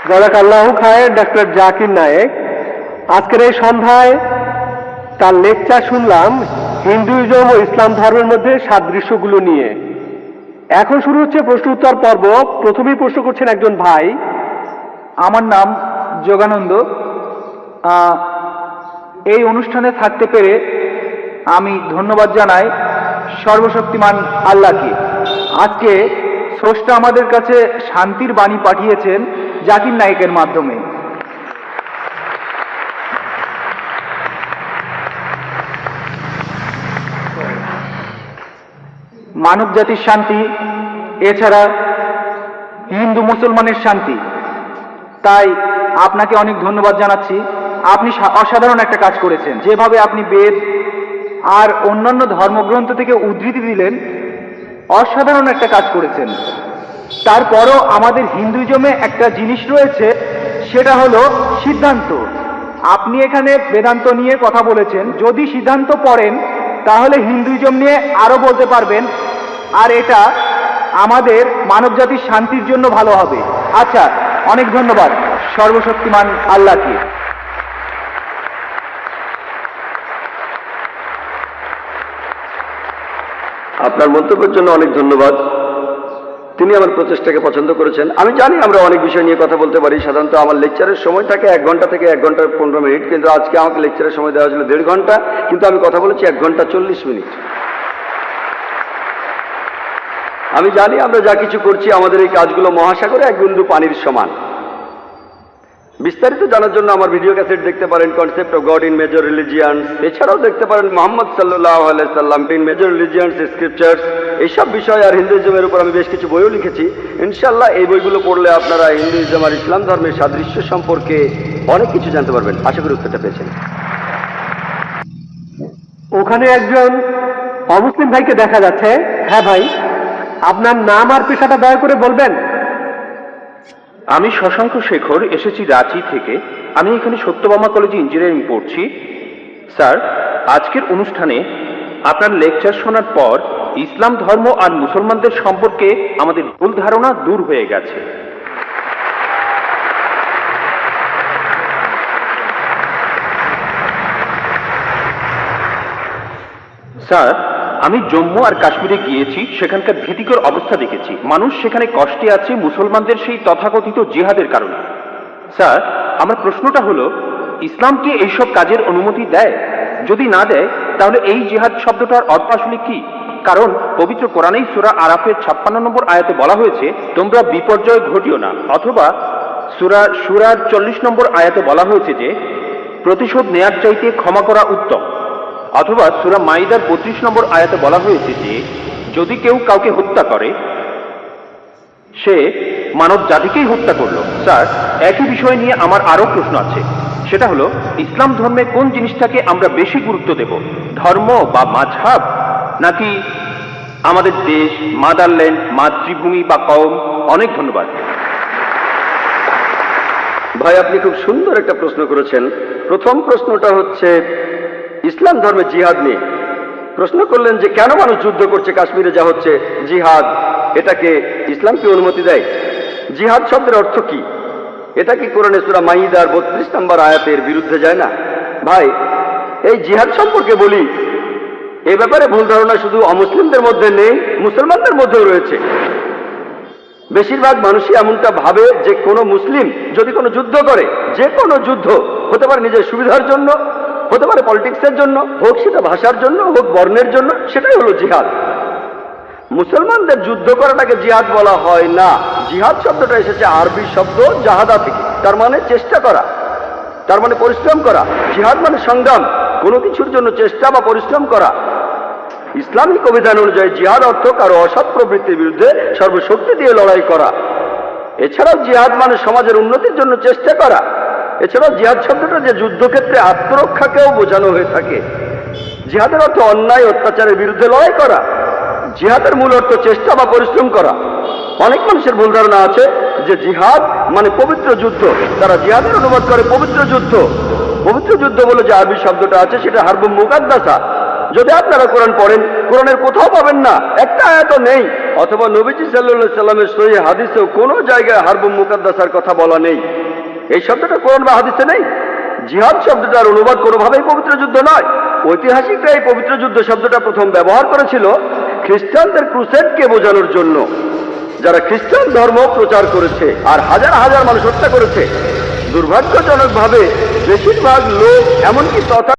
জাযাকাল্লাহু খায়ের doctor Zakir Naik. আজকের এই সন্ধ্যায় তার লেকচার শুনলাম হিন্দুইজম ও ইসলাম ধর্মের মধ্যে সাদৃশ্যগুলো নিয়ে। এখন শুরু হচ্ছে প্রশ্ন উত্তর পর্ব। প্রথমেই প্রশ্ন করছেন একজন ভাই। আমার নাম যোগানন্দ। এই অনুষ্ঠানে থাকতে পেরে আমি ধন্যবাদ জানাই সর্বশক্তিমান আল্লাহকে। আজকে স্রষ্টা আমাদের কাছে শান্তির বাণী পাঠিয়েছেন জাকির নায়েকের মাধ্যমে। মানব জাতির শান্তি, এছাড়া হিন্দু মুসলমানের শান্তি। তাই আপনাকে অনেক ধন্যবাদ জানাচ্ছি। আপনি অসাধারণ একটা কাজ করেছেন। যেভাবে আপনি বেদ আর অন্যান্য ধর্মগ্রন্থ থেকে উদ্ধৃতি দিলেন, অসাধারণ একটা কাজ করেছেন। তারপরও আমাদের হিন্দুইজমে একটা জিনিস রয়েছে, সেটা হলো সিদ্ধান্ত। আপনি এখানে বেদান্ত নিয়ে কথা বলেছেন। যদি সিদ্ধান্ত পড়েন তাহলে হিন্দুইজম নিয়ে আরো বলতে পারবেন, আর এটা আমাদের মানবজাতির শান্তির জন্য ভালো হবে। আচ্ছা, অনেক ধন্যবাদ সর্বশক্তিমান আল্লাহকে। আপনার মন্তব্যের জন্য অনেক ধন্যবাদ। তিনি আমার প্রচেষ্টাকে পছন্দ করেছেন। আমি জানি আমরা অনেক বিষয় নিয়ে কথা বলতে পারি। সাধারণত আমার লেকচারের সময় থাকে 1 ঘন্টা থেকে 1 ঘন্টা 15 মিনিট, কিন্তু আজকে আমাকে লেকচারের সময় দেওয়া হয়েছিল 1.5 ঘন্টা, কিন্তু আমি কথা বলেছি 1 ঘন্টা 40 মিনিট। আমি জানি আমরা যা কিছু করছি আমাদের এই কাজগুলো মহাসাগরে 1 বিন্দু পানির সমান। বিস্তারিত জানার জন্য আমার ভিডিও ক্যাসেট দেখতে পারেন, concept of god in major religions. এছাড়াও দেখতে পারেন মুহাম্মদ সাল্লাল্লাহু আলাইহি সাল্লাম ইন মেজর রিলিজিয়ান্স স্ক্রিপচার্স। এইসব বিষয় আর হিন্দুইজমের উপর আমি বেশ কিছু বইও লিখেছি। ইনশাআল্লাহ এই বইগুলো পড়লে আপনারা হিন্দুইজম আর ইসলাম ধর্মের সাদৃশ্য সম্পর্কে অনেক কিছু জানতে পারবেন। আশা করি উত্তরটা পেয়েছেন। ওখানে একজন অমুসলিম ভাইকে দেখা যাচ্ছে। হ্যাঁ ভাই, আপনার নাম আর পেশাটা দয়া করে বলবেন। আমি শশাঙ্ক শেখর, এসেছি রাঁচি থেকে। আমি এখানে সত্যভামা কলেজে ইঞ্জিনিয়ারিং পড়ছি। স্যার, আজকের অনুষ্ঠানে আপনার লেকচার শোনার পর ইসলাম ধর্ম আর মুসলমানদের সম্পর্কে আমাদের ভুল ধারণা দূর হয়ে গেছে। স্যার, আমি জম্মু আর কাশ্মীরে গিয়েছি, সেখানকার ভীতিকর অবস্থা দেখেছি। মানুষ সেখানে কষ্টে আছে মুসলমানদের সেই তথাকথিত জিহাদের কারণে। স্যার, আমার প্রশ্নটা হলো, ইসলাম কি এইসব কাজের অনুমতি দেয়? যদি না দেয় তাহলে এই জিহাদ শব্দটার অর্থ আসলে কি? কারণ পবিত্র কোরআনেই সূরা আরাফের 56 নম্বর আয়াতে বলা হয়েছে, তোমরা বিপর্যয় ঘটিও না। অথবা সূরা শুরার 40 নম্বর আয়াতে বলা হয়েছে যে প্রতিশোধ নেয়ার চাইতে ক্ষমা করা উত্তম। অথবা সূরা মাইদার 32 নম্বর আয়াতে বলা হয়েছে যে যদি কেউ কাউকে হত্যা করে সে মানব জাতিকেই হত্যা করলো। স্যার, একই বিষয় নিয়ে আমার আরো প্রশ্ন আছে। সেটা হলো, ইসলাম ধর্মে কোন জিনিসটাকে আমরা বেশি গুরুত্ব দেব, ধর্ম বা মাযহাব, নাকি আমাদের দেশ, মাদারল্যান্ড, মাতৃভূমি বা কওম? অনেক ধন্যবাদ। ভাই, আপনি খুব সুন্দর একটা প্রশ্ন করেছেন। প্রথম প্রশ্নটা হচ্ছে ইসলাম ধর্মে জিহাদ নিয়ে। প্রশ্ন করলেন যে কেন মানুষ যুদ্ধ করছে, কাশ্মীরে যা হচ্ছে জিহাদ, এটাকে ইসলাম কি অনুমতি দেয়? জিহাদ শব্দের অর্থ কি? এটা কি কোরআনে সূরা মাইদার 32 নম্বর আয়াতের বিরুদ্ধে যায় না? ভাই, এই জিহাদ সম্পর্কে বলি, এ ব্যাপারে ভুল ধারণা শুধু অমুসলিমদের মধ্যে নেই, মুসলমানদের মধ্যেও রয়েছে। বেশিরভাগ মানুষই এমনটা ভাবে যে কোনো মুসলিম যদি কোনো যুদ্ধ করে, যে কোনো যুদ্ধ হতে পারে নিজের সুবিধার জন্য, হতে পারে পলিটিক্সের জন্য, হোক সেটা ভাষার জন্য, হোক বর্ণের জন্য, সেটাই হলো জিহাদ। মুসলমানদের যুদ্ধ করাটাকে জিহাদ বলা হয় না। জিহাদ শব্দটা এসেছে আরবি শব্দ জাহাদা থেকে, তার মানে চেষ্টা করা, তার মানে পরিশ্রম করা। জিহাদ মানে সংগ্রাম, কোনো কিছুর জন্য চেষ্টা বা পরিশ্রম করা। ইসলামিক অভিধান অনুযায়ী জিহাদ অর্থ কারো অসৎ প্রবৃত্তির বিরুদ্ধে সর্বশক্তি দিয়ে লড়াই করা। এছাড়াও জিহাদ মানে সমাজের উন্নতির জন্য চেষ্টা করা। এছাড়াও জিহাদ শব্দটা যে যুদ্ধক্ষেত্রে আত্মরক্ষাকেও বোঝানো হয়ে থাকে। জিহাদের অর্থ অন্যায় অত্যাচারের বিরুদ্ধে লড়াই করা। জিহাদের মূল অর্থ চেষ্টা বা পরিশ্রম করা। অনেক মানুষের ভুল ধারণা আছে যে জিহাদ মানে পবিত্র যুদ্ধ। তারা জিহাদের অনুবাদ করে পবিত্র যুদ্ধ। পবিত্র যুদ্ধ বলে যে আরবি শব্দটা আছে সেটা হারবুম মুকাদ্দাসা। যদি আপনারা কোরআন পড়েন, কোরআনের কোথাও পাবেন না, একটা আয়াতও নেই অথবা নবীজি সাল্লাল্লাহু সাল্লামের সহিহ হাদিসেও কোনো জায়গায় হারবুম মুকাদ্দাসার কথা বলা নেই। এই শব্দটা কোরআন বা হাদিসে নেই। জিহাদ শব্দটার অনুবাদ কোনোভাবেই পবিত্র যুদ্ধ নয়। ঐতিহাসিকরা এই পবিত্র যুদ্ধ শব্দটা প্রথম ব্যবহার করেছিল খ্রিস্টানদের ক্রুসেডকে বোঝানোর জন্য, যারা খ্রিস্টান ধর্ম প্রচার করেছে আর হাজার হাজার মানুষ হত্যা করেছে। দুর্ভাগ্যজনকভাবে বেশিরভাগ লোক এমনকি তথা